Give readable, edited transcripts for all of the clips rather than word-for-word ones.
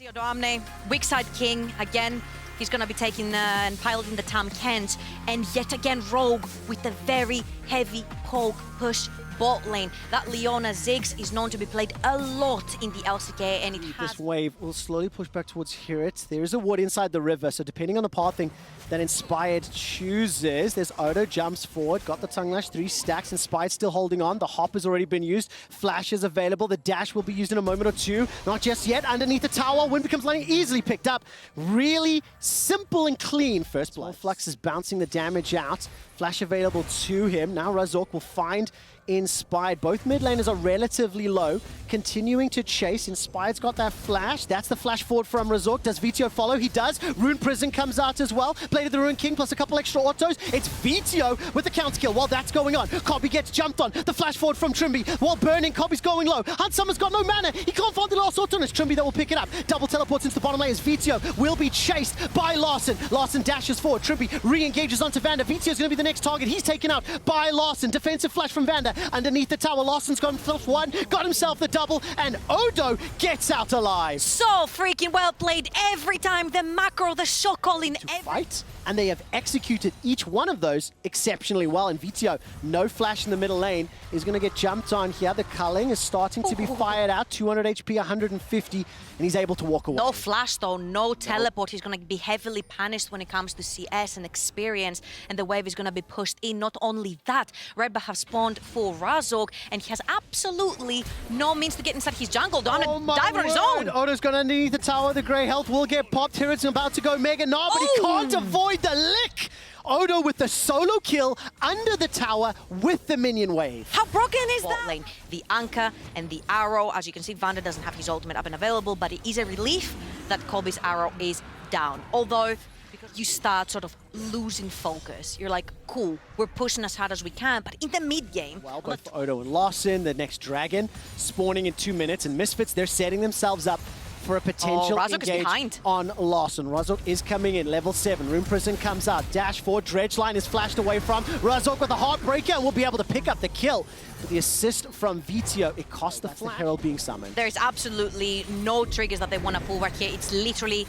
Odoamne, weak side king again. He's going to be taking and piloting the Tam Kent, and yet again Rogue with the very heavy poke push bot lane. That Leona Ziggs is known to be played a lot in the LCK, and it has... This wave will slowly push back towards HiRit. There is a ward inside the river, so depending on the pathing that Inspired chooses, there's Odo jumps forward, got the tongue lash, 3 stacks, Inspired still holding on. The hop has already been used, flash is available, the dash will be used in a moment or two. Not just yet, underneath the tower, Wind becomes lightning, easily picked up. Really simple and clean first blood. Flux is bouncing the damage out. Flash available to him. Now Razork will find Inspired. Both mid laners are relatively low, continuing to chase. Inspired's got that flash. That's the flash forward from Razork. Does Vetheo follow? He does. Rune Prison comes out as well. Blade of the Rune King plus a couple extra autos. It's Vetheo with the counter kill. While that's going on, Kobbe gets jumped on. The flash forward from Trymbi. While burning, Kobbe's going low. Handsummer's got no mana. He can't find the last auto, and it's Trymbi that will pick it up. Double teleports into the bottom lane as Vetheo will be chased by Larssen. Larssen dashes forward. Trymbi re-engages onto Vander. Vetheo's going to be the next target. He's taken out by Larssen. Defensive flash from Vander. Underneath the tower, Larsen's gone +1, got himself the double, and Odo gets out alive. So freaking well played every time. The macro, the shot calling. Fight, and they have executed each one of those exceptionally well. And Vetheo, no flash in the middle lane, is going to get jumped on here. The culling is starting to be fired out. 200 HP, 150, and he's able to walk away. No flash though, no teleport. He's going to be heavily punished when it comes to CS and experience, and the wave is going to be pushed in. Not only that, Red Buff have spawned for Razork, and he has absolutely no means to get inside his jungle. Don't dive on his own. Odo's going to need the tower. The grey health will get popped. HiRit's about to go mega now, but he can't avoid the lick. Odo with the solo kill under the tower with the minion wave. How broken is that? Lane, the anchor and the arrow. As you can see, Vander doesn't have his ultimate up and available, but it is a relief that Kobbe's arrow is down. Although, because you start sort of losing focus. You're like, cool, we're pushing as hard as we can, but in the mid game... Well, both for Odo and Larssen, the next dragon spawning in 2 minutes, and Misfits, they're setting themselves up for a potential engage on Larssen. Razork is coming in, level 7. Rune Prison comes out, dash forward, Dredge line is flashed away from Razork with a Heartbreaker, and will be able to pick up the kill. But the assist from Vetheo, it cost the Herald being summoned. There's absolutely no triggers that they want to pull right here. It's literally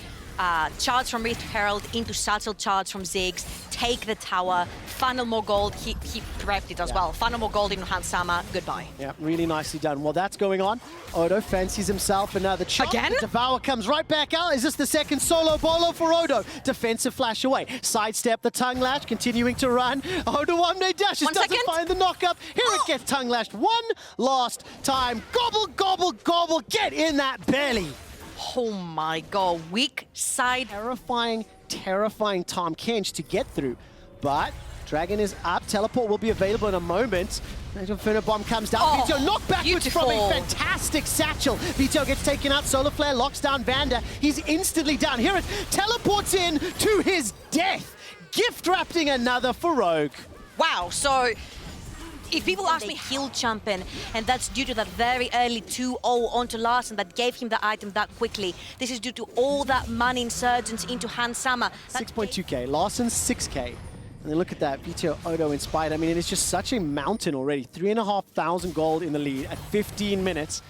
charge from Rift Herald into Satchel charge from Ziggs, take the tower, funnel more gold, he prepped it as well, funnel more gold into Hansama, goodbye. Yeah, really nicely done. While that's going on, Odo fancies himself another charge. Again? The Devour comes right back out. Is this the second solo bolo for Odo? Defensive flash away. Sidestep the tongue lash, continuing to run. Odoamne dashes, doesn't find the knock-up. HiRit gets tongue lashed one last time. Gobble, gobble, gobble, get in that belly. Oh my god, weak side. Terrifying, terrifying Tom Kench to get through. But Dragon is up, teleport will be available in a moment. Inferno Bomb comes down, Vetheo knocked backwards from a fantastic satchel. Vetheo gets taken out, Solar Flare locks down Vander. He's instantly down. HiRit teleports in to his death. Gift wrapping another for Rogue. Wow, so if people ask me heal champion, and that's due to that very early 2-0 onto Larssen that gave him the item that quickly. This is due to all that money insurgents into Hansama. 6.2k, Larsen's 6k. And then look at that, Vetheo, Odo, Inspired. I mean, it is just such a mountain already. 3,500 gold in the lead at 15 minutes.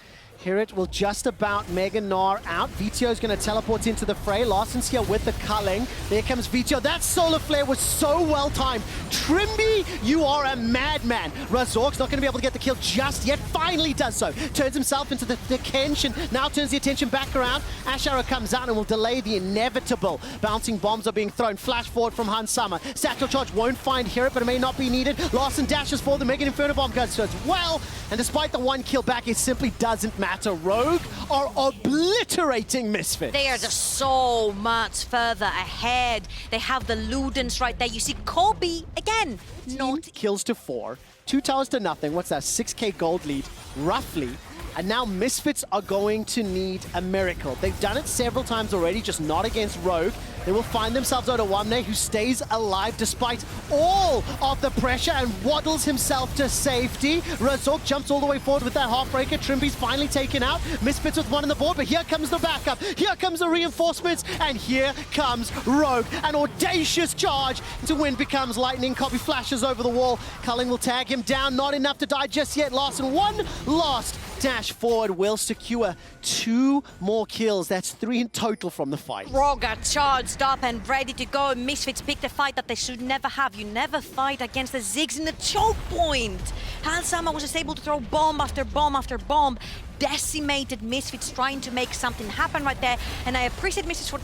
HiRit will just about Mega Gnar out. Veteo's going to teleport into the fray. Larssen's here with the culling. There comes Vetheo. That solar flare was so well timed. Trymbi, you are a madman. Razork's not going to be able to get the kill just yet. Finally does so. Turns himself into the Kench and now turns the attention back around. Ash Arrow comes out and will delay the inevitable. Bouncing bombs are being thrown. Flash forward from Hansama. Satchel charge won't find HiRit, but it may not be needed. Larssen dashes forward. The Mega Inferno Bomb goes as well. And despite the 1 kill back, it simply doesn't matter. Rogue are obliterating Misfits. They are just so much further ahead. They have the Ludens right there. You see Kobbe again. Not kills to 4, 2 towers to nothing. What's that? 6k gold lead, roughly. And now Misfits are going to need a miracle. They've done it several times already, just not against Rogue. They will find themselves Odoamne, who stays alive despite all of the pressure and waddles himself to safety. Razork jumps all the way forward with that Heartbreaker. Trymbi's finally taken out. Misfits with 1 on the board, but here comes the backup. Here comes the reinforcements, and here comes Rogue. An audacious charge into Wind becomes lightning. Kobbe flashes over the wall. Culling will tag him down. Not enough to die just yet. Larssen, one last dash forward will secure 2 more kills. That's 3 in total from the fight. Rogue are charged up and ready to go. Misfits picked a fight that they should never have. You never fight against the Ziggs in the choke point. Hansama was just able to throw bomb after bomb after bomb. Decimated Misfits trying to make something happen right there. And I appreciate Misfits for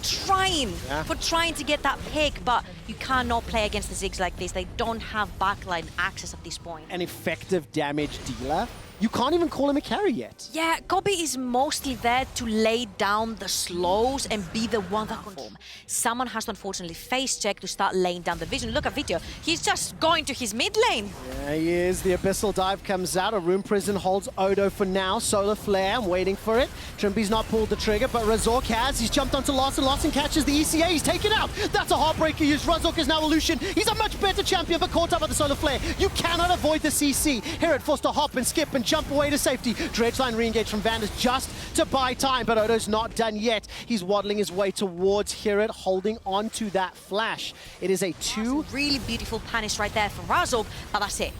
trying to get that pick, but you cannot play against the Ziggs like this. They don't have backline access at this point. An effective damage dealer. You can't even call him a carry yet. Yeah, Kobbe is mostly there to lay down the slows and be the one that controls. Someone has to unfortunately face check to start laying down the vision. Look at Vetheo. He's just going to his mid lane. Yeah, he is. The Abyssal Dive comes out. A Room Prison holds Odo for now. Solar Flare, I'm waiting for it. Trymbi's not pulled the trigger, but Razork has. He's jumped onto Larssen. Larssen catches the ECA. He's taken out. That's a heartbreaker use. Razork is now Illusion. He's a much better champion, but caught up by the Solar Flare. You cannot avoid the CC. HiRit forced to hop and skip and jump away to safety. Dredgeline re-engage from Vander just to buy time, but Odo's not done yet. He's waddling his way towards HiRit, holding on to that flash. It is a 2. Really beautiful punish right there for Razork, but that's it.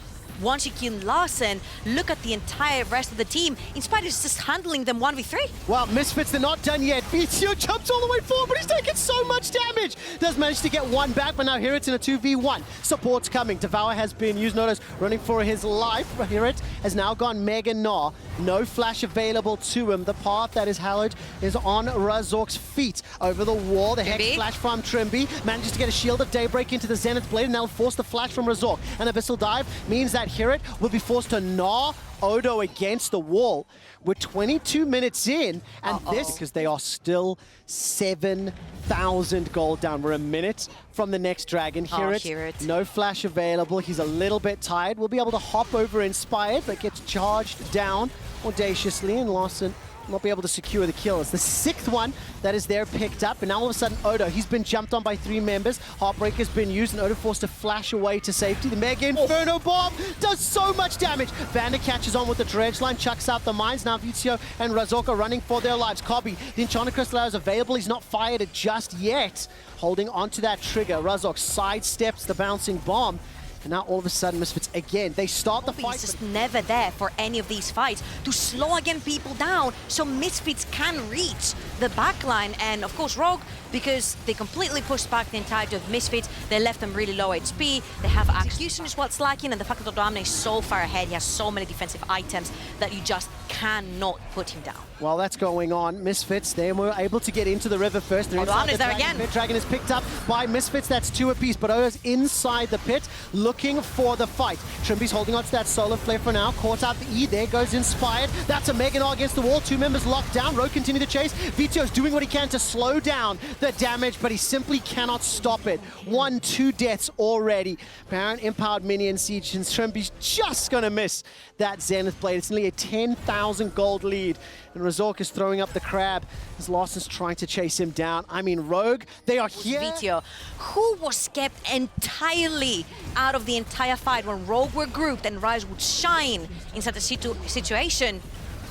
Once you kill Larssen, look at the entire rest of the team. Inspire is just handling them 1v3. Well, Misfits, they're not done yet. Vetheo jumps all the way forward, but he's taking so much damage. Does manage to get one back, but now HiRit's in a 2v1. Support's coming. Devour has been used. Notice running for his life. HiRit has now gone Mega Gnaw. No flash available to him. The path that is hallowed is on Razork's feet. Over the wall, the Hex flash from Trymbi. Manages to get a Shield of Daybreak into the Zenith Blade, and that'll force the flash from Razork. An Abyssal Dive means that HiRit will be forced to gnaw Odo against the wall. We're 22 minutes in, and this, because they are still 7,000 gold down. We're a minute from the next dragon. HiRit, no flash available. He's a little bit tired. We'll be able to hop over Inspired, but gets charged down audaciously, and Larssen not be able to secure the kill. It's the 6th one that is there picked up, and now all of a sudden Odo, he's been jumped on by 3 members. Heartbreaker's been used, and Odo forced to flash away to safety. The Mega Inferno Bomb does so much damage. Vander catches on with the Dredgeline, chucks out the mines. Now Vetheo and Razork are running for their lives. Kobbe, the Enchanted Crystal is available. He's not fired it just yet. Holding onto that trigger, Razork sidesteps the bouncing bomb. And now all of a sudden, Misfits, again, they start the fight. He's just never there for any of these fights to slow again people down so Misfits can reach the backline. And of course, Rogue, because they completely pushed back the entirety of Misfits, they left them really low HP. They have execution is what's lacking, and the fact that odoamne is so far ahead, he has so many defensive items that you just cannot put him down. While that's going on, Misfits, they were able to get into the river first. odoamne's there again. Dragon is picked up by Misfits. That's 2 apiece, but Odo's inside the pit, looking for the fight. Trymbi's holding on to that Solar Flare for now. Caught out the E. There goes Inspired. That's a Mega Gnaw against the wall. 2 members locked down. Rogue continue to chase. Vetheo's doing what he can to slow down the damage, but he simply cannot stop it. 2 deaths already. Baron empowered minion siege, and Trymbi's just going to miss that Zenith Blade. It's nearly a 10,000 gold lead. And Razork is throwing up the crab as Larssen's trying to chase him down. I mean, Rogue, they are here. Vetheo, who was kept entirely out of the entire fight when Rogue were grouped and Rise would shine in such a situation,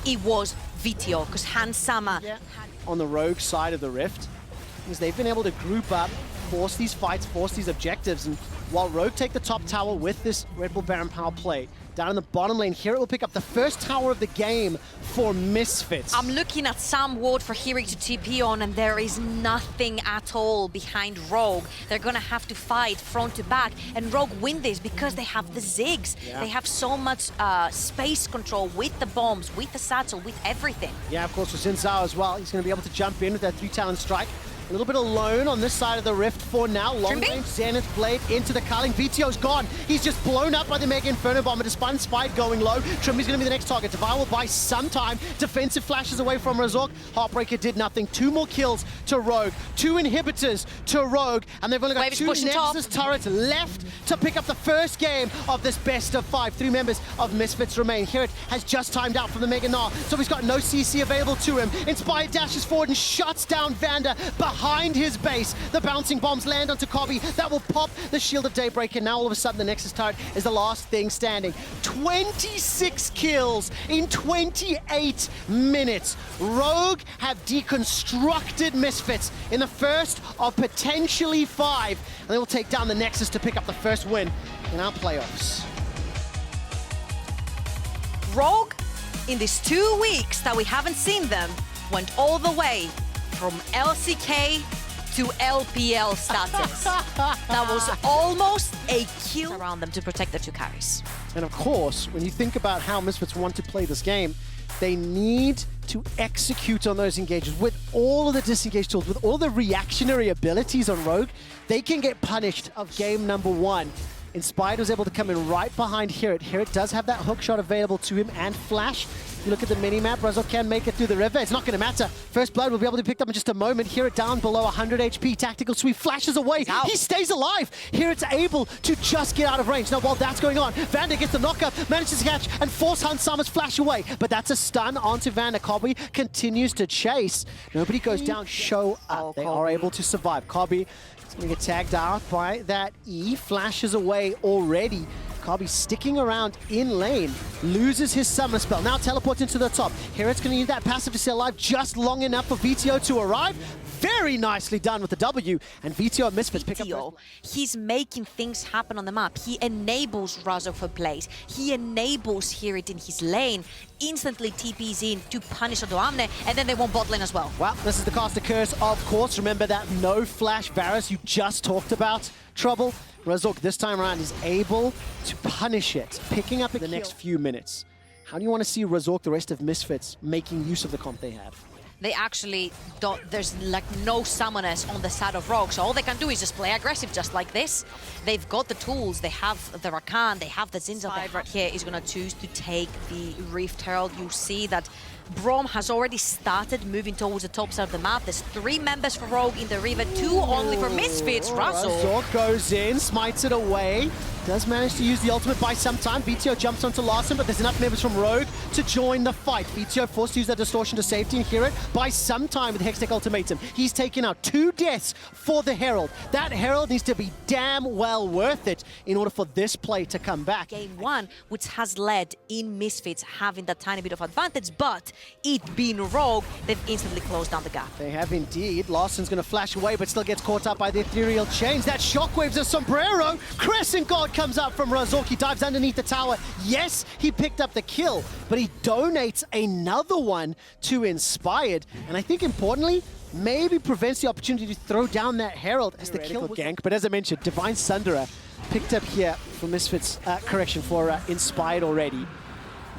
it was Vetheo, because Hansama on the Rogue side of the rift, because they've been able to group up, force these fights, force these objectives, and while Rogue take the top tower with this Red Bull Baron power play, down in the bottom lane, HiRit will pick up the first tower of the game for Misfits. I'm looking at some ward for HiRit to TP on, and there is nothing at all behind Rogue. They're gonna have to fight front to back, and Rogue win this because they have the Ziggs. They have so much space control with the bombs, with the satchel, with everything. Yeah, of course, with Xin Zhao as well. He's gonna be able to jump in with that 3-talent strike. A little bit alone on this side of the rift for now. Long range Zenith Blade into the culling. Vetheo's gone. He's just blown up by the Mega Inferno Bomber. Despite Spite going low, Trymbi's going to be the next target. Devour will buy some time. Defensive flashes away from Razork. Heartbreaker did nothing. 2 more kills to Rogue. 2 inhibitors to Rogue. And they've only got 2 Nexus turrets left to pick up the first game of this best of 5. 3 members of Misfits remain. HiRit has just timed out from the Mega Gnaw, so he's got no CC available to him. Inspired dashes forward and shuts down Vander behind his base. The bouncing bombs land onto Kobbe. That will pop the Shield of Daybreak, and now all of a sudden the Nexus turret is the last thing standing. 26 kills in 28 minutes. Rogue have deconstructed Misfits in the first of potentially 5, and they will take down the Nexus to pick up the first win in our playoffs. Rogue in these 2 weeks that we haven't seen them, went all the way from LCK to LPL status. That was almost a kill around them to protect their 2 carries. And of course, when you think about how Misfits want to play this game, they need to execute on those engages. With all of the disengage tools, with all the reactionary abilities on Rogue, they can get punished of game number 1. Inspired was able to come in right behind HiRit. HiRit does have that hook shot available to him and flash. You look at the mini-map, Razork can make it through the river. It's not going to matter. First blood will be able to be picked up in just a moment. HiRit down below 100 HP. Tactical sweep flashes away. He stays alive. HiRit's able to just get out of range. Now, while that's going on, Vander gets the knockup, manages to catch, and force Hansama's flash away. But that's a stun onto Vander. Kobbe continues to chase. Nobody goes down. Show up. They are able to survive. Kobbe is going to get tagged out by that E. Flashes away already. Kobbe sticking around in lane, loses his summon spell, now teleports into the top. HiRit's going to need that passive to stay alive just long enough for Vetheo to arrive. Very nicely done with the W, and Vetheo and Misfits pick up. He's making things happen on the map. He enables Razork for plays. He enables HiRit in his lane, instantly TPs in to punish odoamne, and then they want bot lane as well. Well, this is the caster curse, of course. Remember that no flash Varus you just talked about, Trouble. Razork this time around is able to punish it, picking up in the next few minutes. How do you want to see Razork, the rest of Misfits, making use of the comp they have? They actually don't, there's like no summoners on the side of Rogue, so all they can do is just play aggressive just like this. They've got the tools, they have the Rakan, they have the Zinza. Right here is going to choose to take the Rift Herald. You see that Braum has already started moving towards the top side of the map. There's 3 members for Rogue in the river, 2 only for Misfits. Razork goes in, smites it away. Does manage to use the ultimate by some time. Vetheo jumps onto Larssen, but there's enough members from Rogue to join the fight. Vetheo forced to use that distortion to safety and HiRit by some time with Hextech Ultimatum. He's taken out 2 deaths for the Herald. That Herald needs to be damn well worth it in order for this play to come back. Game 1, which has led in Misfits having that tiny bit of advantage, but it being Rogue, they've instantly closed down the gap. They have indeed. Larsen's going to flash away, but still gets caught up by the ethereal chains. That shockwaves a sombrero. Crescent Guard comes up from Razork. He dives underneath the tower. Yes, he picked up the kill, but he donates another one to Inspired. And I think importantly, maybe prevents the opportunity to throw down that Herald as the kill gank. But as I mentioned, Divine Sunderer picked up here for Misfits, for Inspired already.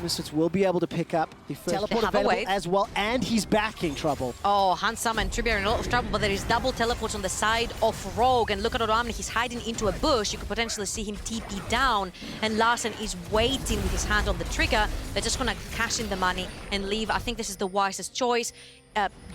Misfits will be able to pick up the first teleport available as well, and he's backing Trouble. Oh, Hansama and Trymbi are in a lot of trouble, but there is double teleports on the side of Rogue, and look at odoamne, he's hiding into a bush. You could potentially see him TP down, and Larssen is waiting with his hand on the trigger. They're just gonna cash in the money and leave. I think this is the wisest choice.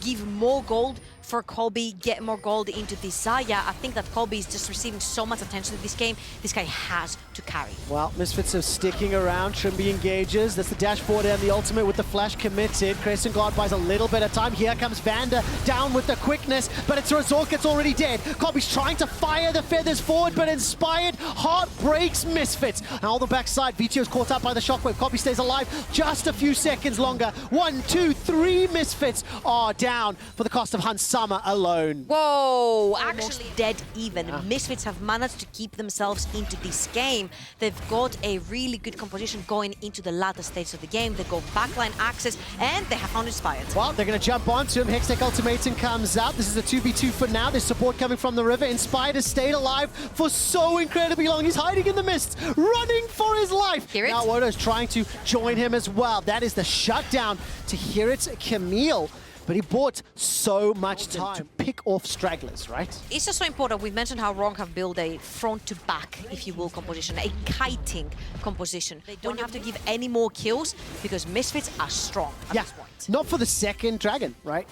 Give more gold for Kobbe, get more gold into this Zaya. I think that Kobbe is just receiving so much attention in this game. This guy has to carry. Well, Misfits are sticking around. Trymbi engages. That's the dash forward and the ultimate with the flash committed. Crescent Guard buys a little bit of time. Here comes Vander down with the quickness, but it's Razork that's already dead. Kobbe's trying to fire the feathers forward, but Inspired heart breaks Misfits. Now on the backside, Vetheo's caught up by the shockwave. Kobbe stays alive just a few seconds longer. 1, 2, 3 Misfits are down for the cost of Hansama alone. Whoa, actually dead even. Misfits have managed to keep themselves into this game. They've got a really good composition going into the latter stage of the game. They go backline access, and they have found Inspired. Well, they're going to jump onto him. Hextech Ultimatum comes out. This is a 2v2 for now. There's support coming from the river. Inspired has stayed alive for so incredibly long. He's hiding in the mist, running for his life. HiRit? Now Odo's trying to join him as well. That is the shutdown to HiRit's Camille. But he bought so much time to pick off stragglers, right? It's just so important. We mentioned how Rogue have built a front-to-back, if you will, composition, a kiting composition. They don't have to give any more kills because Misfits are strong at this point. Not for the second dragon, right?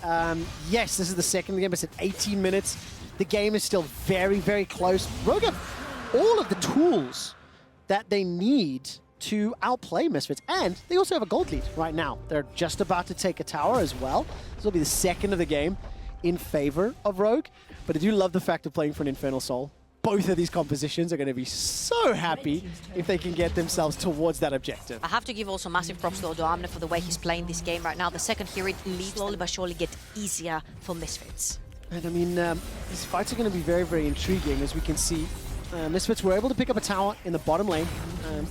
Yes, this is the second game. It's at 18 minutes. The game is still very, very close. Rogue have all of the tools that they need to outplay Misfits, and they also have a gold lead right now. They're just about to take a tower as well. This will be the second of the game in favor of Rogue, but I do love the fact of playing for an Infernal Soul. Both of these compositions are going to be so happy if they can get themselves towards that objective. I have to give also massive props to odoamne for the way he's playing this game right now. The second HiRit lead slowly but surely get easier for Misfits. And I mean, these fights are going to be very, very intriguing, as we can see. Misfits were able to pick up a tower in the bottom lane.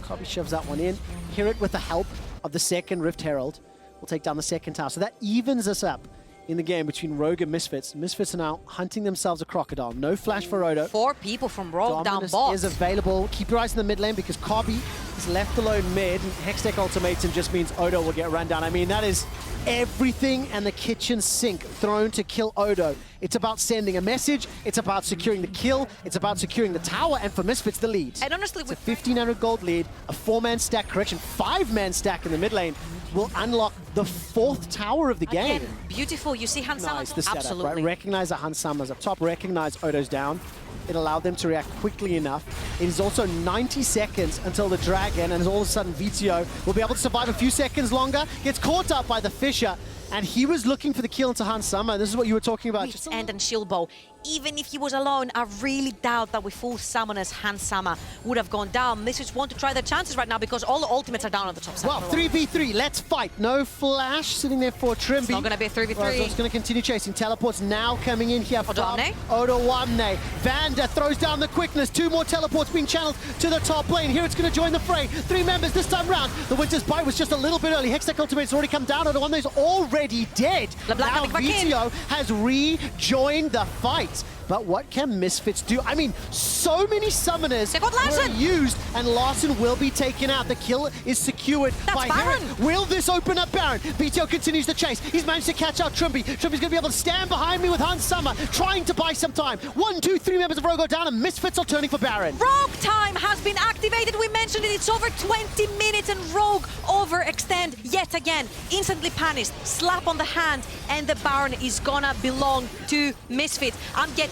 Kobbe shoves that one in. HiRit with the help of the second Rift Herald will take down the second tower. So that evens us up in the game between Rogue and Misfits. Misfits are now hunting themselves a crocodile. No flash for Odo. 4 people from Rogue down bot. Is available. Keep your eyes in the mid lane because Kobbe is left alone mid. Hextech ultimatum just means Odo will get run down. I mean, that is everything and the kitchen sink thrown to kill Odo. It's about sending a message. It's about securing the kill. It's about securing the tower. And for Misfits, the lead. And honestly, it's a 1,500 gold lead, a 4-man stack, correction, 5-man stack in the mid lane will unlock the 4th tower of the game. Again, beautiful. You see Hansama? Nice, the setup, absolutely. right? Recognize that Hansama's up top, recognize Odo's down. It allowed them to react quickly enough. It is also 90 seconds until the Dragon, and all of a sudden Vetheo will be able to survive a few seconds longer, gets caught up by the Fisher, and he was looking for the kill into Hansama. This is what you were talking about. Just and Shieldbow. Even if he was alone, I really doubt that with full summoners, Hansama would have gone down. Misfits want to try their chances right now because all the ultimates are down on the top side. Well, 3v3, let's fight. No flash sitting there for Trymbi. It's not going to be a 3v3. Razork's going to continue chasing. Teleports now coming in here. Odoamne. Odoamne. Vander throws down the quickness. 2 more teleports being channeled to the top lane. HiRit's going to join the fray. 3 members this time round. The Winter's Bite was just a little bit early. Hextech ultimate's already come down. Odoamne's already dead. Now Vetheo has rejoined the fight. But what can Misfits do? I mean, so many summoners were used, and Larssen will be taken out. The kill is secured by HiRit. Will this open up Baron? Vetheo continues to chase. He's managed to catch out Trymbi. Trymbi's going to be able to stand behind me with Hansama, trying to buy some time. 1, 2, 3 members of Rogue go down, and Misfits are turning for Baron. Rogue time has been activated. We mentioned it. It's over 20 minutes, and Rogue overextend yet again. Instantly panicked, slap on the hand, and the Baron is gonna belong to Misfits.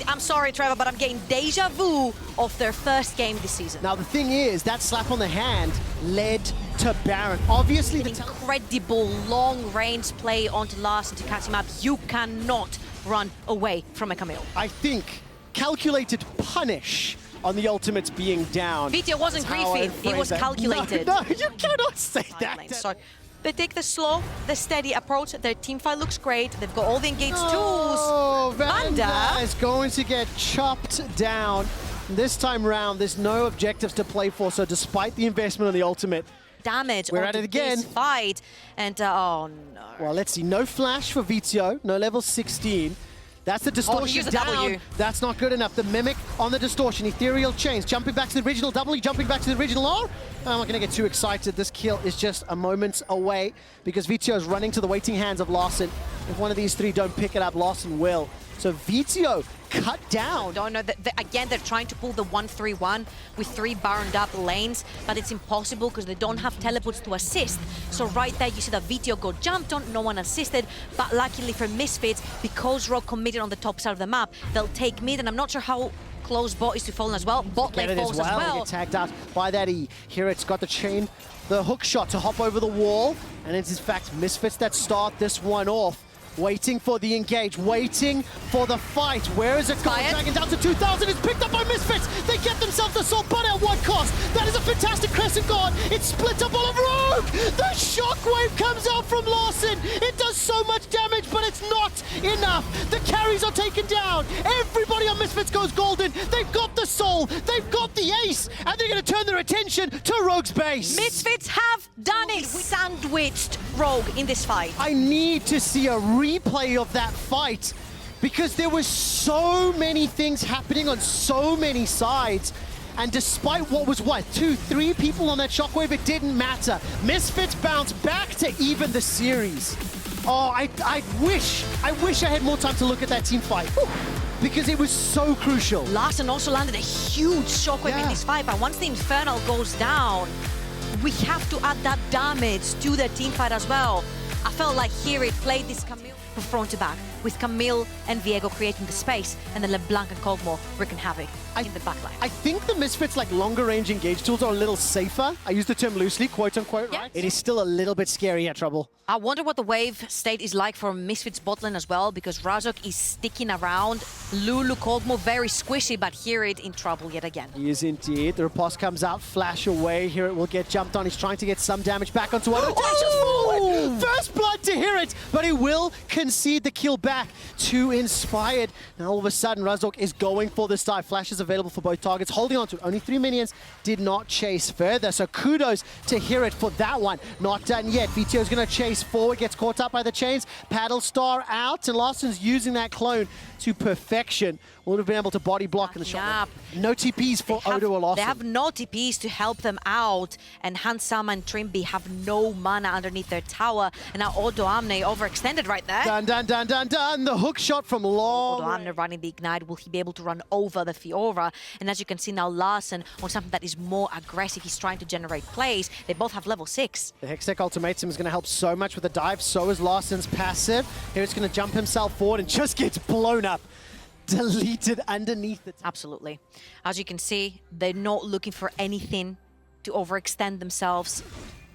I'm sorry, Trevor, but I'm getting deja vu of their first game this season. Now, the thing is, that slap on the hand led to Baron. Obviously, the incredible long-range play onto Larssen to catch him up. You cannot run away from a Camille. I think calculated punish on the ultimates being down. Vetheo wasn't griefing, he was calculated. No, you cannot say that. So they take the slow, the steady approach. Their teamfight looks great. They've got all the engaged tools. Vander is going to get chopped down. This time round, there's no objectives to play for, so despite the investment on the ultimate, damage we're at it again. This fight. And oh no. Well, let's see. No flash for Vetheo, no level 16. That's the distortion down. W. That's not good enough. The Mimic on the distortion. Ethereal chains. Jumping back to the original W, jumping back to the original R. I'm not going to get too excited. This kill is just a moment away because Vetheo is running to the waiting hands of Larssen. If one of these 3 don't pick it up, Larssen will. So Vetheo cut down. Don't know. Again, they're trying to pull the 1-3-1 with 3 baroned up lanes, but it's impossible because they don't have teleports to assist. So right there, you see that Vetheo got jumped on, no one assisted, but luckily for Misfits, because Rogue committed on the top side of the map, they'll take mid, and I'm not sure how close bot is to fallen as well. Bot lane falls as well. They get tagged out by that E. HiRit's got the chain, the hook shot to hop over the wall, and it's in fact Misfits that start this one off. Waiting for the engage, waiting for the fight. Where is it going? Dragon down to 2,000. It's picked up by Misfits. They get themselves the assault, but at what cost? That is a fantastic Crescent Guard. It splits up all of Rogue. The shockwave comes out from Larssen. It does so much damage, but it's not enough. The carries are taken down. Everybody on Misfits goes golden. They've got the soul. They've got the ace, and they're going to turn their attention to Rogue's base. Misfits have done it. We sandwiched Rogue in this fight. I need to see a replay of that fight because there was so many things happening on so many sides, and despite what was 2, 3 people on that shockwave, it didn't matter. Misfits bounced back to even the series. Oh, I wish I had more time to look at that team fight because it was so crucial. Larssen also landed a huge shockwave in this fight, but once the Infernal goes down, we have to add that damage to the team fight as well. I felt like HiRit played this Camille from front to back, with Camille and Viego creating the space, and then LeBlanc and Kobbe wreaking havoc in the backline. I think the Misfits longer range engage tools are a little safer. I use the term loosely, quote unquote, right? It is still a little bit scary at Trouble. I wonder what the wave state is like for Misfits botlane as well, because Razork is sticking around. Lulu, Kobbe, very squishy, but HiRit in trouble yet again. He is indeed. The riposte comes out, flash away. HiRit will get jumped on. He's trying to get some damage back onto one. Forward. First blood to HiRit, but he will concede the kill back to Inspired. Now all of a sudden, Razork is going for this dive. Flash is available for both targets, holding on to it. Only 3 minions, did not chase further. So kudos to HiRit for that one. Not done yet. Vetheo is going to chase forward, gets caught up by the chains. Paddle Star out, and Larssen's using that clone to perfection. Would have been able to body block in the shot. No TPs for Odo or Larssen. They have no TPs to help them out, and Hansama and Trymbi have no mana underneath their tower, and now odoamne overextended right there. Done, done, done, done, done. The hook shot from long. odoamne running the Ignite. Will he be able to run over the Fiora? And as you can see now, Larssen on something that is more aggressive. He's trying to generate plays. They both have level 6. The Hextech Ultimatum is going to help so much with the dive. So is Larsen's passive. Here it's going to jump himself forward and just gets blown up. Deleted underneath the... Absolutely. As you can see, they're not looking for anything to overextend themselves.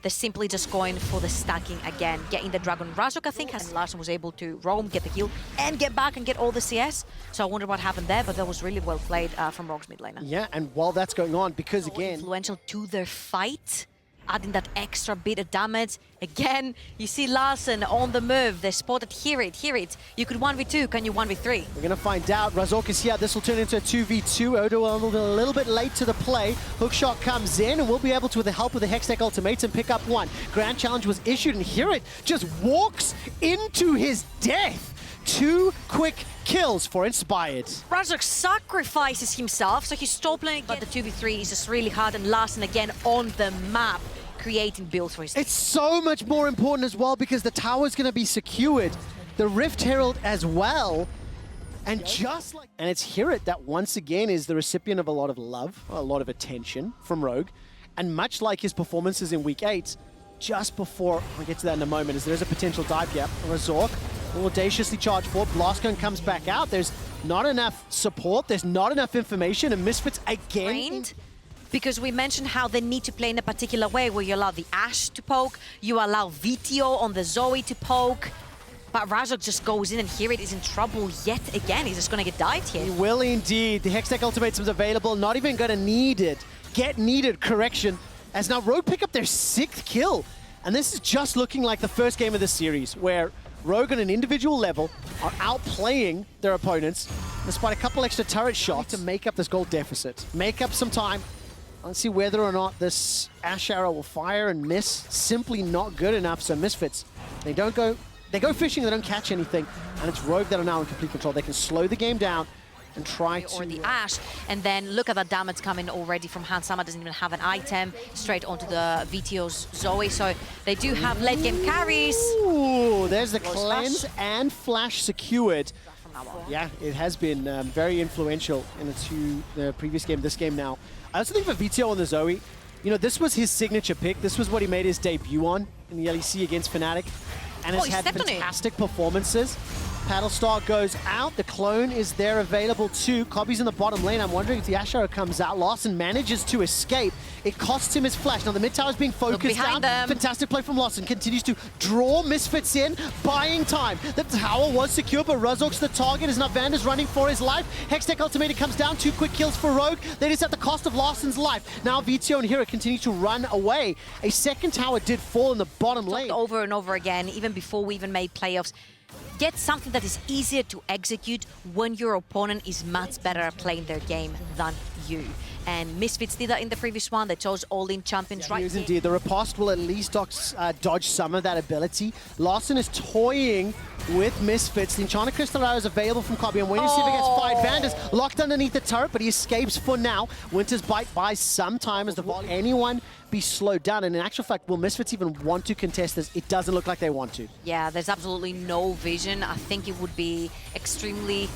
They're simply just going for the stacking again, getting the Dragon. Razork, I think, as Larssen was able to roam, get the heal, and get back and get all the CS. So I wonder what happened there, but that was really well played from Rogue's mid laner. Yeah, and while that's going on, because so again... influential to their fight, adding that extra bit of damage. Again, you see Larssen on the move. They spotted HiRit. You could 1v2, can you 1v3? We're going to find out. Razork is here. This will turn into a 2v2. Odo a little bit late to the play. Hookshot comes in, and we'll be able to, with the help of the Hextech Ultimatum, pick up one. Grand Challenge was issued, and HiRit just walks into his death. 2 quick kills for Inspired. Razork sacrifices himself, so he's top laning, but the 2v3 is just really hard, and Larssen again on the map, creating builds for his team. It's so much more important as well, because the tower's going to be secured. The Rift Herald as well. And just like... And it's HiRit that once again is the recipient of a lot of love, a lot of attention from Rogue. And much like his performances in Week 8, just before, I'll get to that in a moment, as there is a potential dive gap, Razork will audaciously charge forward. Blast Gun comes back out. There's not enough support. There's not enough information. And Misfits again... Because we mentioned how they need to play in a particular way, where you allow the Ashe to poke, you allow Vetheo on the Zoe to poke, but Razork just goes in, and HiRit is in trouble yet again. He's just going to get dived here. He will indeed. The Hextech Ultimatum's available. Not even going to need it. Get needed, correction. As now Rogue pick up their 6th kill. And this is just looking like the first game of the series, where Rogue on an individual level are outplaying their opponents, despite a couple extra turret shots to make up this gold deficit. Make up some time. Let's see whether or not this Ashe arrow will fire and miss. Simply not good enough. So Misfits, they go fishing, they don't catch anything, and it's Rogue that are now in complete control. They can slow the game down and try to... Or the Ashe, and then look at that damage coming already from Hansama. Doesn't even have an item, straight onto the Vetheo's Zoe, so they do have late game carries. Ooh, there's the cleanse and flash secured. Yeah, it has been very influential in the previous game, this game now. I also think for Vetheo on the Zoe, you know, this was his signature pick. This was what he made his debut on in the LEC against Fnatic, and has had fantastic performances. Paddlestar goes out. The clone is there available too. Kobbe's in the bottom lane. I'm wondering if the Ashe arrow comes out. Larssen manages to escape. It costs him his flash. Now the mid tower is being focused down. Fantastic play from Larssen. Continues to draw Misfits in, buying time. The tower was secure, but Razork's the target. Is now Vander's running for his life. Hextech Ultimatum comes down. 2 quick kills for Rogue. That is at the cost of Larsen's life. Now Vetheo and HiRit continue to run away. A second tower did fall in the bottom lane. Over and over again, even before we even made playoffs. Get something that is easier to execute when your opponent is much better at playing their game than you. And Misfits did that in the previous one. They chose all-in champions, right? Yes, indeed. The riposte will at least dodge some of that ability. Larssen is toying with Misfits. The Enchanted Crystal Arrow is available from Kobbe. I'm waiting to see if he gets fired. Vander's locked underneath the turret, but he escapes for now. Winter's Bite buys some time as the volume. Anyone be slowed down? And in actual fact, will Misfits even want to contest this? It doesn't look like they want to. Yeah, there's absolutely no vision. I think it would be extremely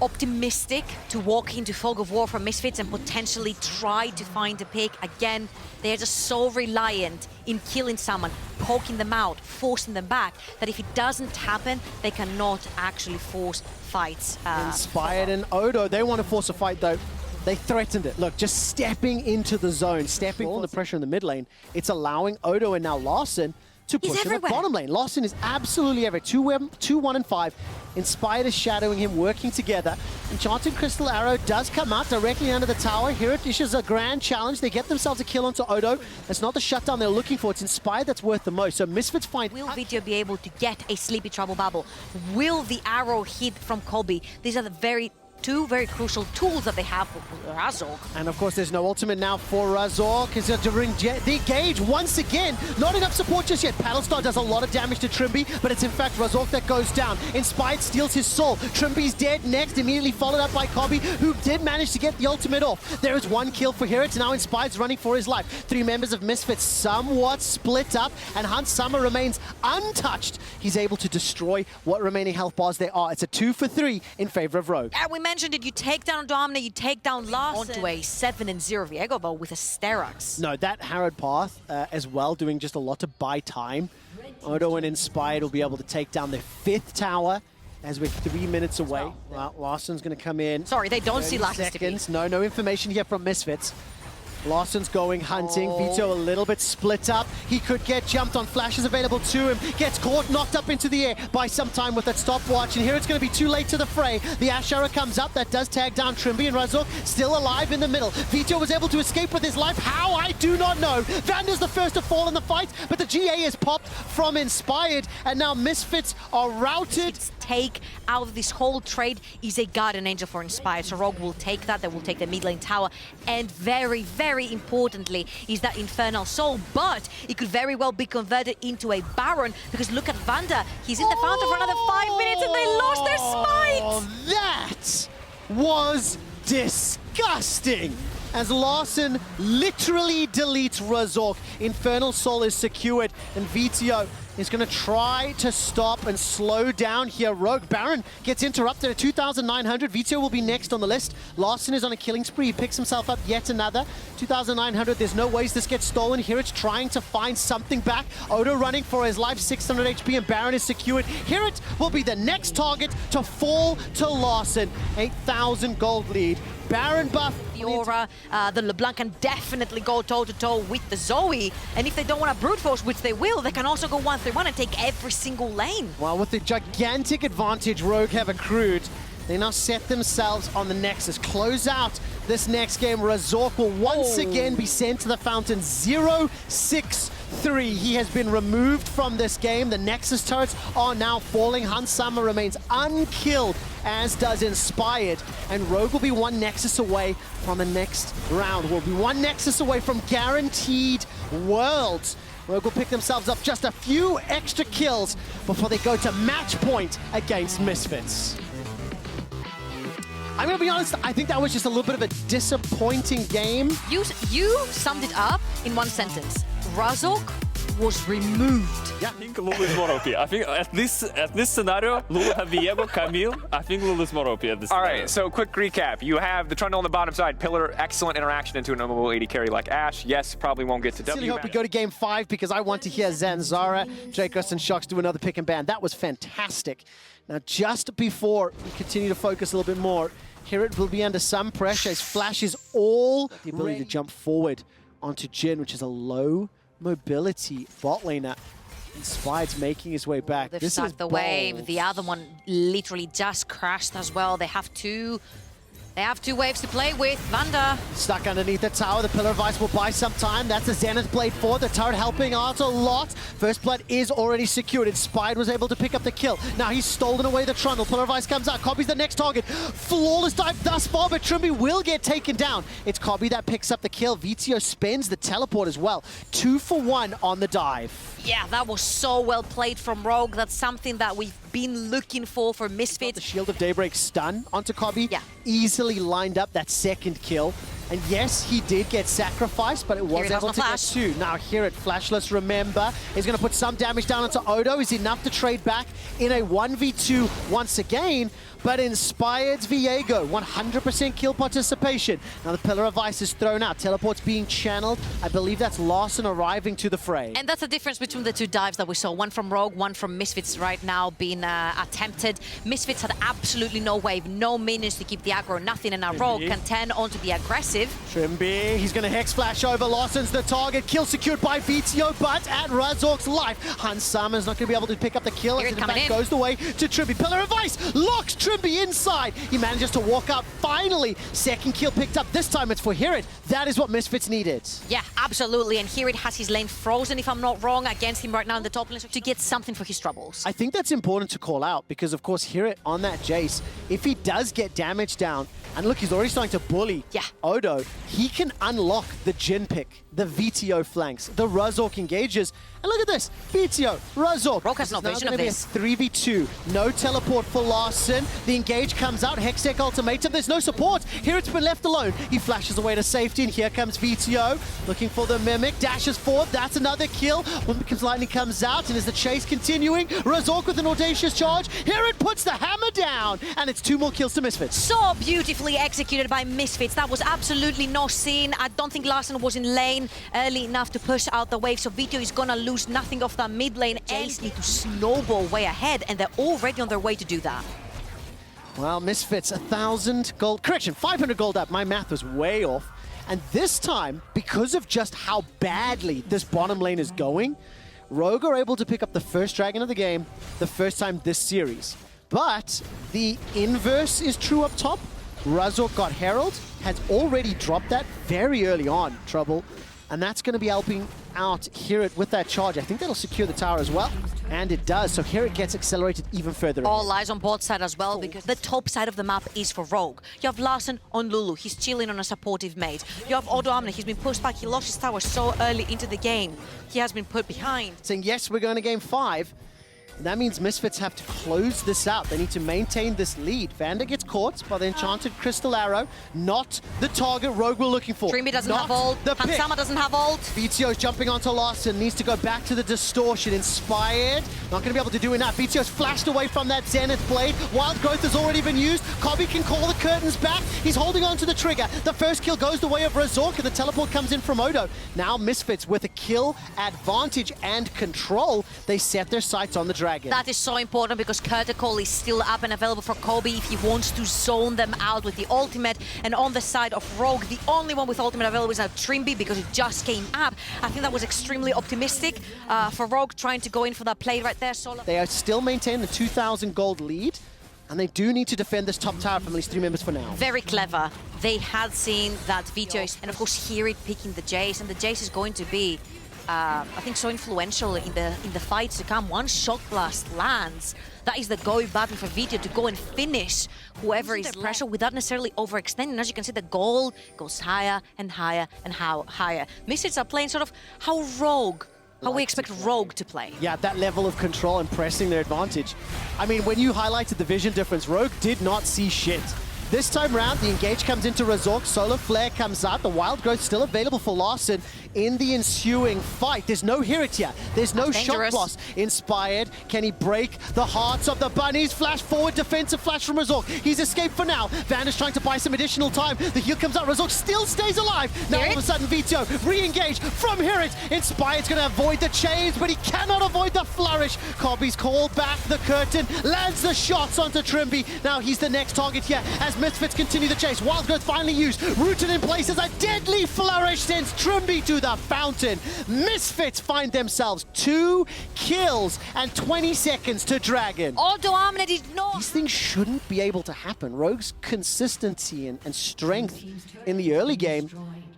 optimistic to walk into Fog of War from Misfits and potentially try to find a pick. Again, they're just so reliant in killing someone, poking them out, forcing them back, that if it doesn't happen, they cannot actually force fights. Inspired and Odo, they want to force a fight though. They threatened it. Look, just stepping into the zone, stepping on the pressure in the mid lane, it's allowing Odo and now Larssen to push in the bottom lane. Larssen is absolutely everywhere. 2, 1, and 5. Inspired is shadowing him, working together. Enchanting Crystal Arrow does come out directly under the tower. HiRit issues a grand challenge. They get themselves a kill onto Odo. It's not the shutdown they're looking for. It's Inspired that's worth the most. So Misfits find... Will Vetheo be able to get a sleepy Trouble Bubble? Will the arrow hit from Kobbe? These are the two very crucial tools that they have for Razork. And of course, there's no ultimate now for Razork. He's going to bring the Gage once again. Not enough support just yet. Paddlestar does a lot of damage to Trymbi, but it's in fact Razork that goes down. Inspired steals his soul. Trymbi's dead next, immediately followed up by Kobbe, who did manage to get the ultimate off. There is one kill for HiRit. Now Inspired's running for his life. 3 members of Misfits somewhat split up, and Hunt Summer remains untouched. He's able to destroy what remaining health bars there are. It's a 2 for 3 in favor of Rogue. And we mentioned it, you take down odoamne, you take down Larssen. Onto a 7-0 Vetheo though with a Sterox. No, that HiRit path as well, doing just a lot to buy time. Odo and Inspired will be able to take down the 5th tower as we're 3 minutes away. Well, Larssen's going to come in. Sorry, they don't see Larssen. No information here from Misfits. Larsen's going hunting. Vetheo a little bit split up. He could get jumped on. Flashes available to him. Gets caught, knocked up into the air by some time with that stopwatch. And here it's going to be too late to the fray. The Ash Arrow comes up. That does tag down Trymbi, and Razork still alive in the middle. Vetheo was able to escape with his life. How? I do not know. Vander's the first to fall in the fight, but the GA is popped from Inspired, and now Misfits are routed. Take out of this whole trade is a Guardian Angel for Inspired. So Rogue will take that. They will take the mid lane tower. And very, very importantly is that Infernal Soul. But it could very well be converted into a Baron, because look at Vander. He's in the fountain for another 5 minutes and they lost their spite. That was disgusting. As Larssen literally deletes Razork. Infernal Soul is secured, and Vetheo is going to try to stop and slow down here. Rogue Baron gets interrupted at 2,900. Vetheo will be next on the list. Larssen is on a killing spree. He picks himself up yet another. 2,900. There's no ways this gets stolen. HiRit's trying to find something back. Odo running for his life, 600 HP, and Baron is secured. HiRit will be the next target to fall to Larssen. 8,000 gold lead. Baron buff. The Aura, the LeBlanc can definitely go toe-to-toe with the Zoe. And if they don't want to brute force, which they will, they can also go 1-3-1 and take every single lane. Well, with the gigantic advantage Rogue have accrued, they now set themselves on the Nexus. Close out this next game. Razork will once again be sent to the fountain. 0-6-3. He has been removed from this game. The Nexus turrets are now falling. Hunt Summer remains unkilled, as does Inspired. And Rogue will be 1 Nexus away from the next round. Will be 1 Nexus away from guaranteed worlds. Rogue will pick themselves up just a few extra kills before they go to match point against Misfits. I'm going to be honest, I think that was just a little bit of a disappointing game. You summed it up in 1 sentence. Razork was removed. Yeah, I think Lulu is more OP. I think at this scenario, Lulu have Viego, Camille. I think Lulu is more OP at this scenario. All right, so quick recap. You have the Trundle on the bottom side. Pillar, excellent interaction into a normal 80 carry like Ashe. Yes, probably won't get to W. I really hope we go to game 5, because I want to hear Zanzara, Dracos, and Shox do another pick and ban. That was fantastic. Now, just before we continue to focus a little bit more, HiRit will be under some pressure. His flash is all the ability to jump forward onto Jhin, which is a low mobility bot laner. Inspired's making his way back. They've stuck the wave. The other one literally just crashed as well. They have two waves to play with. Vander stuck underneath the tower. The Pillar of Ice will buy some time. That's a Zenith Blade 4. The turret helping out a lot. First blood is already secured. Inspired was able to pick up the kill. Now he's stolen away the Trundle. Pillar of Ice comes out. Kobbe's the next target. Flawless dive thus far, but Trymbi will get taken down. It's Kobbe that picks up the kill. Vetheo spins the teleport as well. 2 for 1 on the dive. Yeah, that was so well played from Rogue. That's something that we've been looking for Misfits. The Shield of Daybreak stun onto Kobbe. Yeah. Easily lined up that second kill. And yes, he did get sacrificed, but it was able to get 2. Now HiRit, flashless, remember, is going to put some damage down onto Odo. Is enough to trade back in a 1v2 once again. But Inspired's Viego, 100% kill participation. Now the Pillar of Ice is thrown out. Teleport's being channeled. I believe that's Larssen arriving to the fray. And that's the difference between the 2 dives that we saw. One from Rogue, one from Misfits right now being attempted. Misfits had absolutely no wave, no minions to keep the aggro, nothing. And now Rogue can turn onto the aggressive. Trymbi, he's going to Hex Flash over. Larssen's the target. Kill secured by Vetheo, but at Razork's life. Hunt Summer's not going to be able to pick up the kill. As it in fact goes the way to Trymbi. Pillar of Ice locks Trymbi Trymbi inside. He manages to walk out finally. Second kill picked up. This time it's for HiRit. That is what Misfits needed. Yeah, absolutely. And HiRit has his lane frozen, if I'm not wrong, against him right now in the top lane to get something for his troubles. I think that's important to call out because, of course, HiRit on that Jace, if he does get damage down, and look, he's already starting to bully Odo, he can unlock the Jhin pick, the Vetheo flanks, the Razork engages. And look at this, Vetheo, Razork. Rogue has no vision of this. 3v2, no teleport for Larssen. The engage comes out, Hextech ultimatum, there's no support. HiRit's been left alone. He flashes away to safety, and here comes Vetheo, looking for the Mimic, dashes forward, that's another kill. Because Lightning comes out, and as the chase continuing, Razork with an audacious charge, HiRit puts the hammer down, and it's 2 more kills to Misfits. So beautifully executed by Misfits. That was absolutely no sin. I don't think Larssen was in lane early enough to push out the wave, so Vetheo is gonna lose nothing off that mid lane. Jace need to snowball way ahead, and they're already on their way to do that. Well, Misfits, 1,000 gold. Correction, 500 gold up. My math was way off. And this time, because of just how badly this bottom lane is going, Rogue are able to pick up the first dragon of the game, the first time this series. But the inverse is true up top. Razork got Herald, has already dropped that very early on, Trouble. And that's going to be helping out HiRit with that charge. I think that'll secure the tower as well. And it does, so HiRit gets accelerated even further. All eyes on both sides as well, because the top side of the map is for Rogue. You have Larssen on Lulu, he's chilling on a supportive mate. You have odoamne, he's been pushed back, he lost his tower so early into the game. He has been put behind. Saying, yes, we're going to game 5. And that means Misfits have to close this out. They need to maintain this lead. Vander gets caught by the enchanted crystal arrow. Not the target Rogue we're looking for. Trymbi doesn't have ult. Hansama doesn't have ult. Vetheo's jumping onto Larssen. Needs to go back to the distortion. Inspired. Not going to be able to do enough. Vetheo's flashed away from that Zenith blade. Wild growth has already been used. Kobbe can call the curtains back. He's holding on to the trigger. The first kill goes the way of Razork, and the teleport comes in from Odo. Now Misfits with a kill advantage and control. They set their sights on the dragon. That is so important because Curtain Call is still up and available for Kobbe if he wants to zone them out with the ultimate. And on the side of Rogue, the only one with ultimate available is now Trymbi because it just came up. I think that was extremely optimistic for Rogue trying to go in for that play right there. Solo. They are still maintaining the 2,000 gold lead, and they do need to defend this top tower from at least 3 members for now. Very clever. They had seen that Vetheo, and of course HiRit picking the Jace, and the Jace is going to be I think so influential in the fights to come. One shot blast lands. That is the go button for Vetheo to go and finish whoever is pressure without necessarily overextending. As you can see, the goal goes higher and higher and higher. Misfits are playing sort of how we expect Rogue to play. Yeah, that level of control and pressing their advantage. I mean, when you highlighted the vision difference, Rogue did not see shit. This time round, the engage comes into Razork, Solar Flare comes out, the Wild Growth still available for Larssen in the ensuing fight. There's no HiRit here, there's no shot loss. Inspired, can he break the hearts of the bunnies? Flash forward, defensive flash from Razork. He's escaped for now. Vander's trying to buy some additional time. The heal comes out, Razork still stays alive. Now all of a sudden, Vetheo re-engage from HiRit. Inspired's gonna avoid the chains, but he cannot avoid the flourish. Kobbe's called back the curtain, lands the shots onto Trymbi. Now he's the next target here as Misfits continue the chase. Wild Growth finally used, rooted in place as a deadly flourish sends Trymbi to the fountain. Misfits find themselves 2 kills and 20 seconds to Dragon. odoamne did not. These things shouldn't be able to happen. Rogue's consistency and strength in the early game,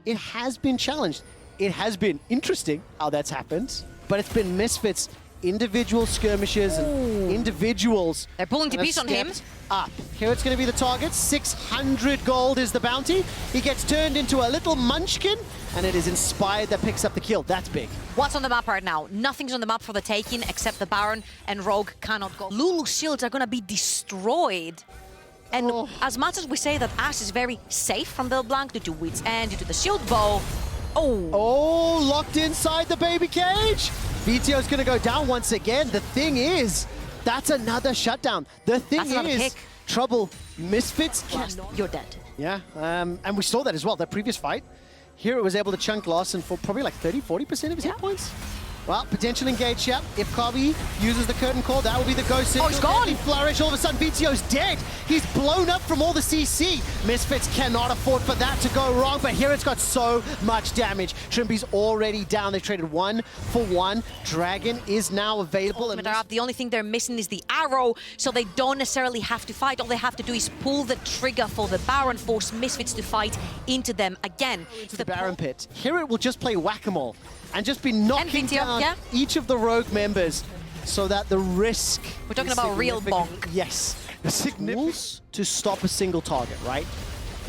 it has been challenged. It has been interesting how that's happened, but it's been Misfits' individual skirmishes and individuals. They're pulling to piece on him. Up. Here it's going to be the target. 600 gold is the bounty. He gets turned into a little munchkin, and it is Inspired that picks up the kill. That's big. What's on the map right now? Nothing's on the map for the taking except the Baron, and Rogue cannot go. Lulu's shields are going to be destroyed. And as much as we say that Ashe is very safe from the Blanc due to Wit's End, due to the shield bow, Oh, locked inside the baby cage. Vetheo's going to go down once again. The thing is, that's another shutdown. The thing is, Trouble, Misfits you're dead. Yeah, and we saw that as well, that previous fight. HiRit was able to chunk Larssen for probably like 30-40% of his hit points. Well, potential engage here. If Kobbe uses the curtain call, that will be the ghost signal. Oh, he's gone! Deadly flourish. All of a sudden, Vetheo's dead. He's blown up from all the CC. Misfits cannot afford for that to go wrong, but here it's got so much damage. Trymbi's already down. They traded 1 for 1. Dragon is now available. And The only thing they're missing is the arrow, so they don't necessarily have to fight. All they have to do is pull the trigger for the Baron, force Misfits to fight into them again. Into the Baron pit. HiRit will just play whack-a-mole and just be knocking Vetheo, down each of the rogue members so that the risk... We're talking about real bonk. Yes. Rules to stop a single target, right?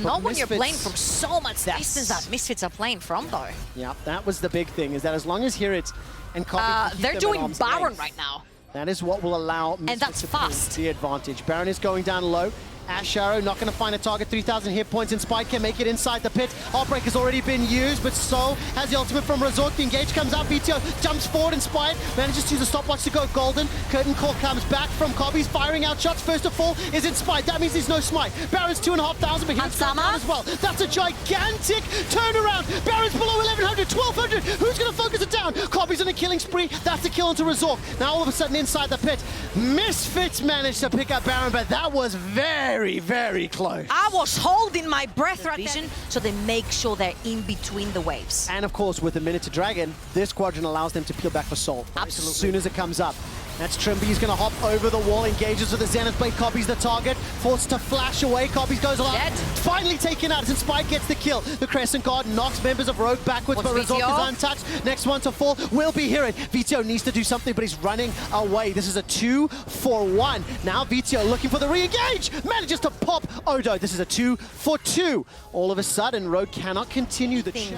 Not when you're playing from so much distance that Misfits are playing from, though. Yeah, that was the big thing, is that as long as HiRit and Kobbe they're doing Baron right now. That is what will allow Misfits that's to fast. pull the advantage. Baron is going down low. Ash Arrow not going to find a target. 3,000 hit points, and Spike can make it inside the pit. Heartbreak has already been used, but so has the ultimate from Razork. The engage comes out. Vetheo jumps forward, and Spike manages to use a stopwatch to go golden. Curtain call comes back from Kobbe. He's firing out shots. First of all is in Spike. That means there's no smite. Baron's 2,500, but he's down as well. That's a gigantic turnaround. Baron's below 1,100, 1,200. Who's going to focus it down? Kobbe's on a killing spree. That's a kill onto Razork. Now all of a sudden inside the pit, Misfits managed to pick up Baron, but that was very, very close. I was holding my breath right then, so they make sure they're in between the waves. And of course, with a minute to Dragon, this quadrant allows them to peel back for Soul. Absolutely. As soon as it comes up. That's Trymbi. He's going to hop over the wall, engages with the Zenith Blade. Kobbe's the target, forced to flash away. Kobbe goes along. Dead. Finally taken out, and Spike gets the kill. The Crescent Guard knocks members of Rogue backwards, but Razork is untouched. Next one to fall will be HiRit. Vetheo needs to do something, but he's running away. This is a 2 for 1. Now Vetheo looking for the re-engage. Manages to pop Odo. This is a 2 for 2. All of a sudden, Rogue cannot continue the chain.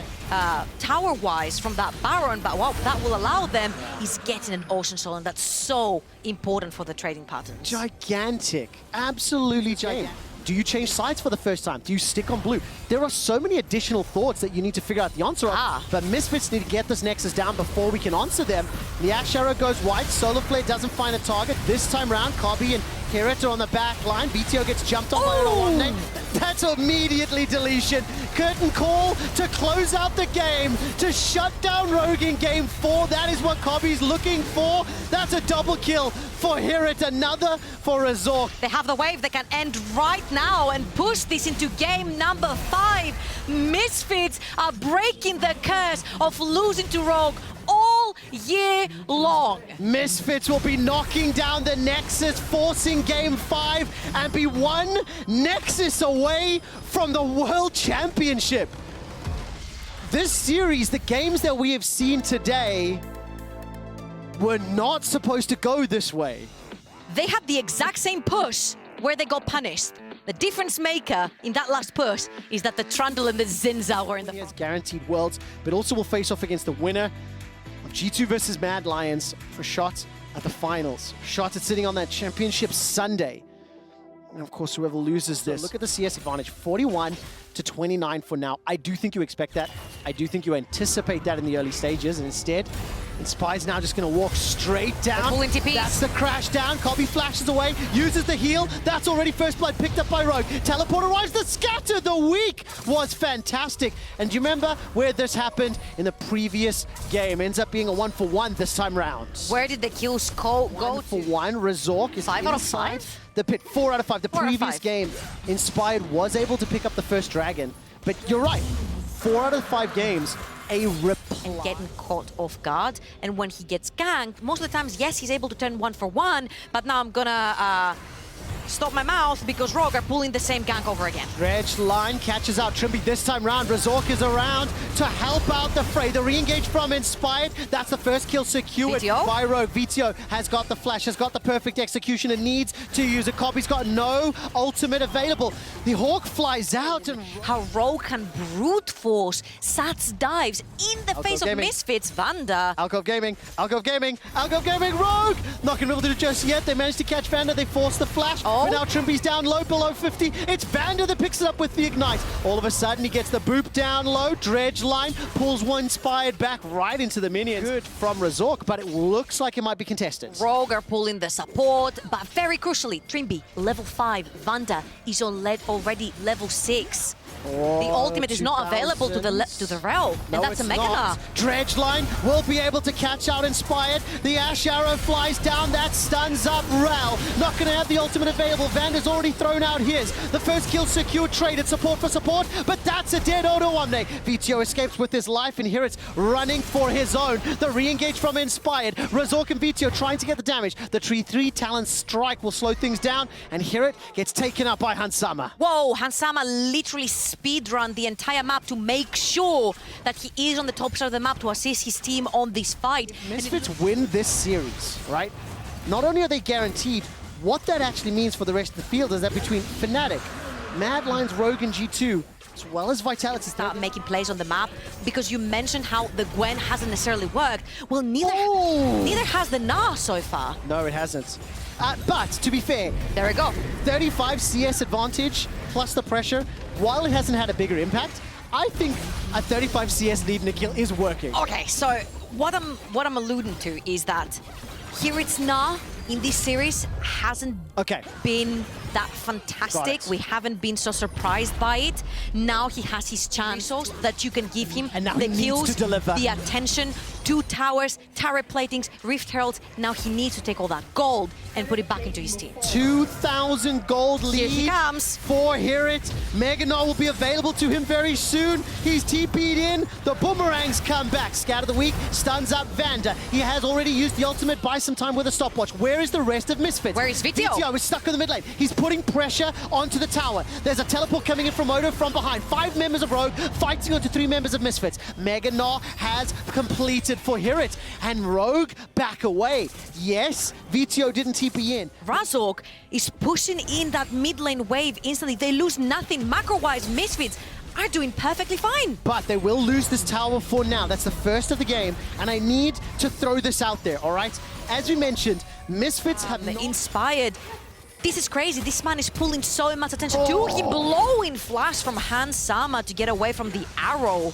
Tower-wise from that Baron, but what that will allow them is getting an Ocean Soul, and that's so important for the trading patterns. Gigantic. Absolutely gigantic. Do you change sides for the first time? Do you stick on blue? There are so many additional thoughts that you need to figure out the answer on, but Misfits need to get this Nexus down before we can answer them. The Ash Arrow goes wide, Solar Flare doesn't find a target. This time round, Kobbe and HiRit are on the back line. Vetheo gets jumped on by odoamne. That's immediately deletion. Curtain call to close out the game, to shut down Rogue in game 4. That is what Kobbe's looking for. That's a double kill for HiRit, another for Razork. They have the wave, they can end right now and push this into game number 5. Misfits are breaking the curse of losing to Rogue all year long. Misfits will be knocking down the Nexus, forcing game 5, and be one Nexus away from the World Championship. This series, the games that we have seen today, were not supposed to go this way. They had the exact same push where they got punished. The difference maker in that last push is that the Trundle and the Zinza were in the... He has guaranteed worlds, but also will face off against the winner of G2 versus Mad Lions for Shot at the finals. Shot is sitting on that championship Sunday. And of course, whoever loses this, look at the CS advantage, 41 to 29 for now. I do think you expect that. I do think you anticipate that in the early stages, and instead, Spy's now just going to walk straight down. That's the crash down. Kobbe flashes away, uses the heal. That's already first blood picked up by Rogue. Teleport arrives. The scatter, the weak was fantastic. And do you remember where this happened in the previous game? Ends up being a 1 for 1 this time round. Where did the kills go? 1 for 1. Razork is 5 out of 5? The pit, 4 out of 5. The 4 out of previous 5. game, Inspired was able to pick up the first dragon. But you're right, 4 out of 5 games, a reply. And getting caught off guard. And when he gets ganked, most of the times, yes, he's able to turn 1 for 1, but now I'm gonna stop my mouth because Rogue are pulling the same gank over again. Dredge line catches out Trymbi this time round. Razork is around to help out the fray. The re-engage from Inspired. That's the first kill secured by Rogue. Vetheo has got the flash, has got the perfect execution and needs to use it. Kobbe's got no ultimate available. The Hawk flies out and... How Rogue can brute force Sats dives in the face of Misfits. Vander. Alcove Gaming, Alcove Gaming, Alcove Gaming, Rogue! Not gonna be able to do it just yet. They managed to catch Vander. They force the flash. But now Trymbi's down low, below 50. It's Vander that picks it up with the Ignite. All of a sudden, he gets the boop down low. Dredge line pulls one Inspired back right into the minions. Good from Razork, but it looks like it might be contested. Rogue are pulling the support, but very crucially, Trymbi, level 5. Vander is already level 6. The ultimate is not available to the Rel, and that's a Megana. Dredge line will be able to catch out Inspired. The Ash Arrow flies down, that stuns up Rel. Not going to have the ultimate available. Vander's already thrown out his. The first kill secured, traded support for support, but that's a dead odoamne. Vetheo escapes with his life, and HiRit's running for his own. The re-engage from Inspired. Razork and Vetheo trying to get the damage. The Tree 3 Talon strike will slow things down, and HiRit gets taken up by Hansama. Whoa, Hansama literally speedrun the entire map to make sure that he is on the top side of the map to assist his team on this fight. Misfits win this series, right? Not only are they guaranteed, what that actually means for the rest of the field is that between Fnatic, Mad Lions, Rogue, and G2, as well as Vitality, start making plays on the map, because you mentioned how the Gwen hasn't necessarily worked. Well, neither has the Na so far. No, it hasn't. But to be fair, there we go. 35 CS advantage plus the pressure. While it hasn't had a bigger impact, I think a 35 CS lead in a kill is working. Okay, so what I'm alluding to is that HiRit's Na in this series hasn't been that fantastic. We haven't been so surprised by it. Now he has his chance that you can give him and now the he kills, needs to deliver. the attention, 2 towers, turret platings, Rift Heralds. Now he needs to take all that gold and put it back into his team. 2,000 gold lead. Here he comes. For HiRit. Megana will be available to him very soon. He's TP'd in. The boomerangs come back. Scout of the week stuns up Vander. He has already used the ultimate, buy some time with a stopwatch. Where is the rest of Misfits? Where is Vetheo? Vetheo is stuck in the mid lane. He's putting pressure onto the tower. There's a teleport coming in from Odo from behind. 5 members of Rogue fighting onto 3 members of Misfits. Megana has completed for HiRit, and Rogue back away. Yes, Vetheo didn't TP in. Razork is pushing in that mid lane wave instantly. They lose nothing. Macro-wise, Misfits are doing perfectly fine. But they will lose this tower for now. That's the first of the game, and I need to throw this out there, all right? As we mentioned, Misfits have Inspired. This is crazy. This man is pulling so much attention. Do he blowing flash from Hansama to get away from the arrow?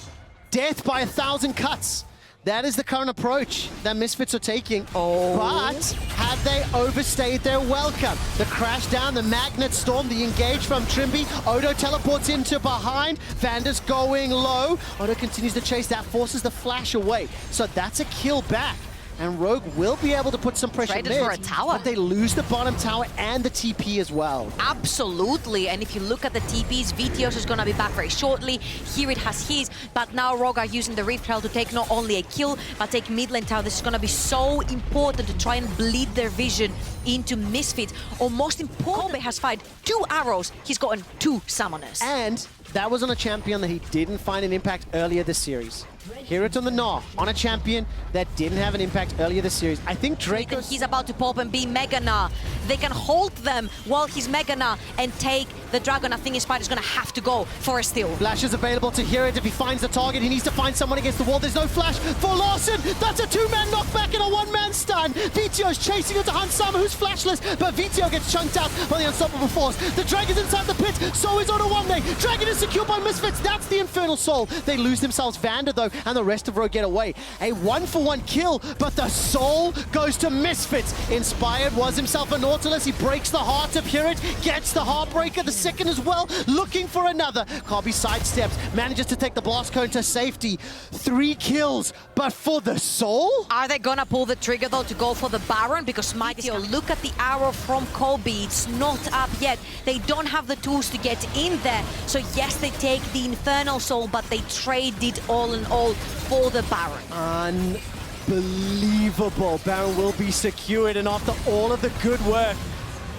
Death by 1,000 cuts. That is the current approach that Misfits are taking. But have they overstayed their welcome? The crash down, the magnet storm, the engage from Trymbi. Odo teleports into behind. Vander's going low. Odo continues to chase. That forces the flash away. So that's a kill back. And Rogue will be able to put some pressure Traded for a tower. But they lose the bottom tower and the TP as well. Absolutely. And if you look at the TPs, Vetheo is going to be back very shortly. HiRit has his, but now Rogue are using the Rift Herald to take not only a kill, but take mid lane tower. This is going to be so important to try and bleed their vision into Misfits. Or most important, Kobbe has fired 2 arrows. He's gotten 2 summoners. And that was on a champion that he didn't find an impact earlier this series. HiRit on the Gnaw, on a champion that didn't have an impact earlier this series. I think Draco... He's about to pop and be Megana. They can hold them while he's Megana and take the Dragon. I think Inspired is going to have to go for a steal. Flash is available to HiRit. If he finds the target, he needs to find someone against the wall. There's no flash for Larssen. That's a 2-man knockback and a 1-man stun. Vetheo's chasing into Hansama, who's flashless, but Vetheo gets chunked out by the unstoppable force. The Dragon's inside the pit, so is odoamne. Dragon is secured by Misfits. That's the Infernal Soul. They lose themselves Vander, though, and the rest of Rogue get away. A 1-for-1 kill, but the Soul goes to Misfits. Inspired was himself a Nautilus. He breaks the heart of HiRit, gets the Heartbreaker, the second as well, looking for another. Kobbe sidesteps, manages to take the blast cone to safety. 3 kills, but for the Soul? Are they gonna pull the trigger though to go for the Baron? Because Vetheo, look at the arrow from Kobbe. It's not up yet. They don't have the tools to get in there. So yes, they take the Infernal Soul, but they trade it all in all for the Baron. Unbelievable. Baron will be secured, and after all of the good work,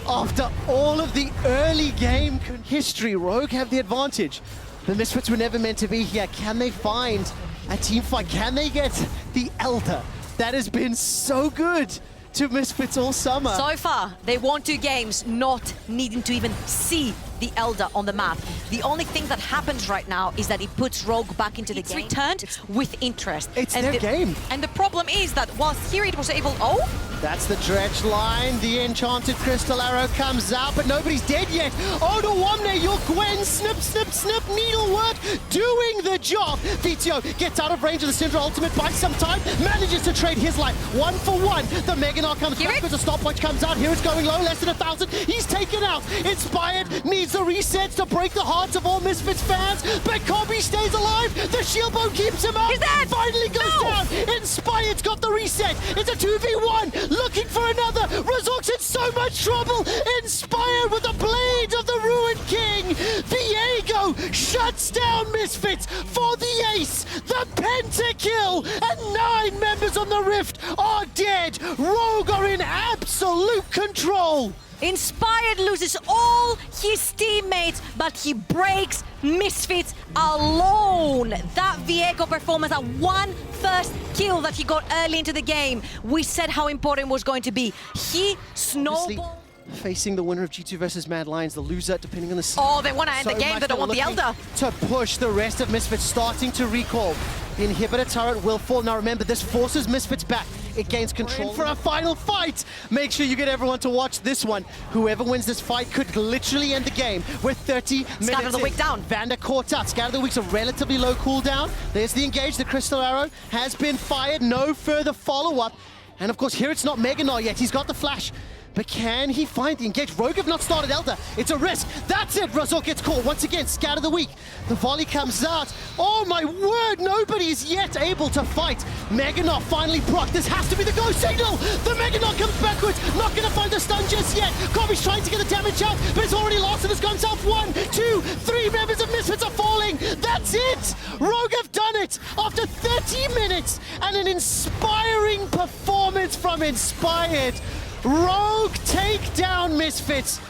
after all of the early game history, Rogue have the advantage. The Misfits were never meant to be here. Can they find a team fight? Can they get the Elder? That has been so good to Misfits all summer. So far, they won 2 games, not needing to even see the Elder on the map. The only thing that happens right now is that it puts Rogue back into the game. It's returned with interest. It's their game. And the problem is that while HiRit was able... Oh, That's the dredge line. The enchanted crystal arrow comes out, but nobody's dead yet. Odoamne, your Gwen, snip, snip, snip, needlework, doing the job. Vetheo gets out of range of the Syndra ultimate, buys some time, manages to trade his life 1 for 1. The Meganar comes back because the stopwatch comes out. Here it's going low, less than 1,000. He's taken out. Inspired needs the resets to break the hearts of all Misfits fans, but Kobbe stays alive. The shield bone keeps him up. He's dead. Finally goes down. Inspired's got the reset. It's a 2v1. Looking for another. Razork's in so much trouble. Inspired with the blade of the Ruined King. Vetheo shuts down Misfits for the ace. The pentakill. And 9 members on the Rift are dead. Rogue are in absolute control. Inspired loses all his teammates, but he breaks Misfits alone. That Vetheo performance, that one first kill that he got early into the game, we said how important it was going to be. He snowballed. Facing the winner of G2 versus Mad Lions, the loser, depending on the... Oh, they want to end the game, they don't want the Elder. To push the rest of Misfits, starting to recall. The inhibitor turret will fall. Now remember, this forces Misfits back. It gains control for a final fight. Make sure you get everyone to watch this one. Whoever wins this fight could literally end the game. We're 30 minutes Scatter the Wick down. Vander caught out. Scatter the Wick's a relatively low cooldown. There's the engage. The crystal arrow has been fired. No further follow-up. And of course, here it's not Meganar yet. He's got the flash. But can he find the engage? Rogue have not started Elder. It's a risk. That's it. Razork gets caught once again. Scatter the Weak. The volley comes out. Oh my word. Nobody is yet able to fight. Meganar finally proc. This has to be the go signal. The Meganar comes backwards. Not going to find the stun just yet. Kobbe's trying to get the damage out, but it's already lost. And it's gone south. 1, 2, 3 members of Misfits are falling. That's it. Rogue have done it after 30 minutes. And an inspiring performance from Inspired. Rogue take down Misfits,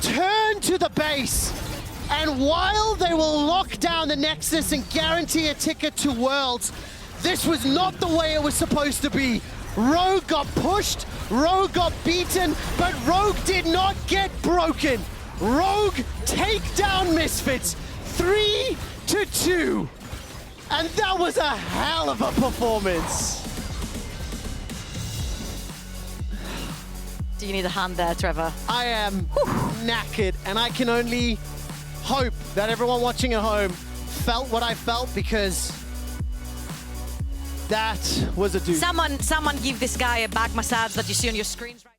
turn to the base, and while they will lock down the Nexus and guarantee a ticket to Worlds, this was not the way it was supposed to be. Rogue got pushed, Rogue got beaten, but Rogue did not get broken. Rogue take down Misfits, 3-2. And that was a hell of a performance. Do you need a hand there, Trevor? I am knackered, and I can only hope that everyone watching at home felt what I felt, because that was a doozy. Someone give this guy a back massage that you see on your screens right